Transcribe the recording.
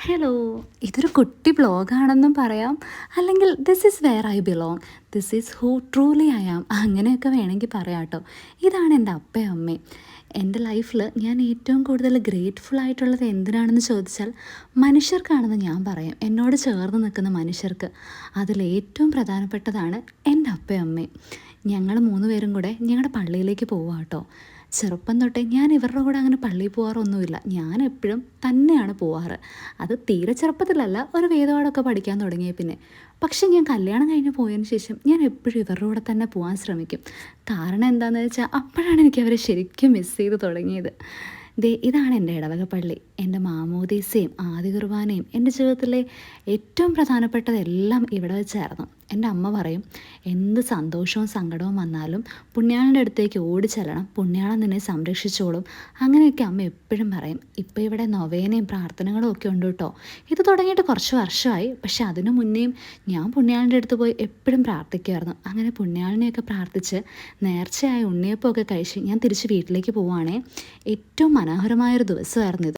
Hello, ഇതൊരു കുട്ടി ബ്ലോഗാണെന്നും പറയാം, അല്ലെങ്കിൽ this is where I belong, this is who truly I am, അങ്ങനെയൊക്കെ വേണമെങ്കിൽ പറയാം കേട്ടോ. ഇതാണ് എൻ്റെ അപ്പയും അമ്മയും. എൻ്റെ ലൈഫിൽ ഞാൻ ഏറ്റവും കൂടുതൽ ഗ്രേറ്റ്ഫുൾ ആയിട്ടുള്ളത് എന്തിനാണെന്ന് ചോദിച്ചാൽ മനുഷ്യർക്കാണെന്ന് ഞാൻ പറയും. എന്നോട് ചേർന്ന് നിൽക്കുന്ന മനുഷ്യർക്ക്. അതിലേറ്റവും പ്രധാനപ്പെട്ടതാണ് എൻ്റെ അപ്പയും അമ്മയും. ഞങ്ങൾ മൂന്ന് പേരും കൂടെ ഞങ്ങളുടെ പള്ളിയിലേക്ക് പോവാം കേട്ടോ. ചെറുപ്പം തൊട്ടേ ഞാൻ ഇവരുടെ കൂടെ അങ്ങനെ പള്ളിയിൽ പോകാറൊന്നുമില്ല. ഞാൻ എപ്പോഴും തന്നെയാണ് പോവാറ്. അത് തീരെ ചെറുപ്പത്തിലല്ല, ഒരു വേദപാഠമൊക്കെ പഠിക്കാൻ തുടങ്ങിയ പിന്നെ. പക്ഷെ ഞാൻ കല്യാണം കഴിഞ്ഞ് പോയതിന് ശേഷം ഞാൻ എപ്പോഴും ഇവരുടെ കൂടെ തന്നെ പോകാൻ ശ്രമിക്കും. കാരണം എന്താണെന്ന് വെച്ചാൽ അപ്പോഴാണ് എനിക്ക് അവരെ ശരിക്കും മിസ് ചെയ്ത് തുടങ്ങിയത്. ഇതാണ് എൻ്റെ ഇടവക പള്ളി. എൻ്റെ മാമോദീസയും ആദ്യ കുർബാനയും എൻ്റെ ജീവിതത്തിലെ ഏറ്റവും പ്രധാനപ്പെട്ടതെല്ലാം ഇവിടെ വെച്ചായിരുന്നു. എൻ്റെ അമ്മ പറയും, എന്ത് സന്തോഷവും സങ്കടവും വന്നാലും പുണ്യാളൻ്റെ അടുത്തേക്ക് ഓടിച്ചെല്ലണം, പുണ്യാളൻ നിന്നെ സംരക്ഷിച്ചോളും, അങ്ങനെയൊക്കെ അമ്മ എപ്പോഴും പറയും. ഇപ്പോൾ ഇവിടെ നൊവേനയും പ്രാർത്ഥനകളും ഒക്കെ ഉണ്ട് കേട്ടോ. ഇത് തുടങ്ങിയിട്ട് കുറച്ച് വർഷമായി. പക്ഷെ അതിനു മുന്നേയും ഞാൻ പുണ്യാളൻ്റെ അടുത്ത് പോയി എപ്പോഴും പ്രാർത്ഥിക്കുമായിരുന്നു. അങ്ങനെ പുണ്യാളനെയൊക്കെ പ്രാർത്ഥിച്ച് നേർച്ചയായ ഉണ്ണിയപ്പമൊക്കെ കഴിച്ച് ഞാൻ തിരിച്ച് വീട്ടിലേക്ക് പോവുകയാണേ. ഏറ്റവും മനോഹരമായൊരു ദിവസമായിരുന്നു ഇത്.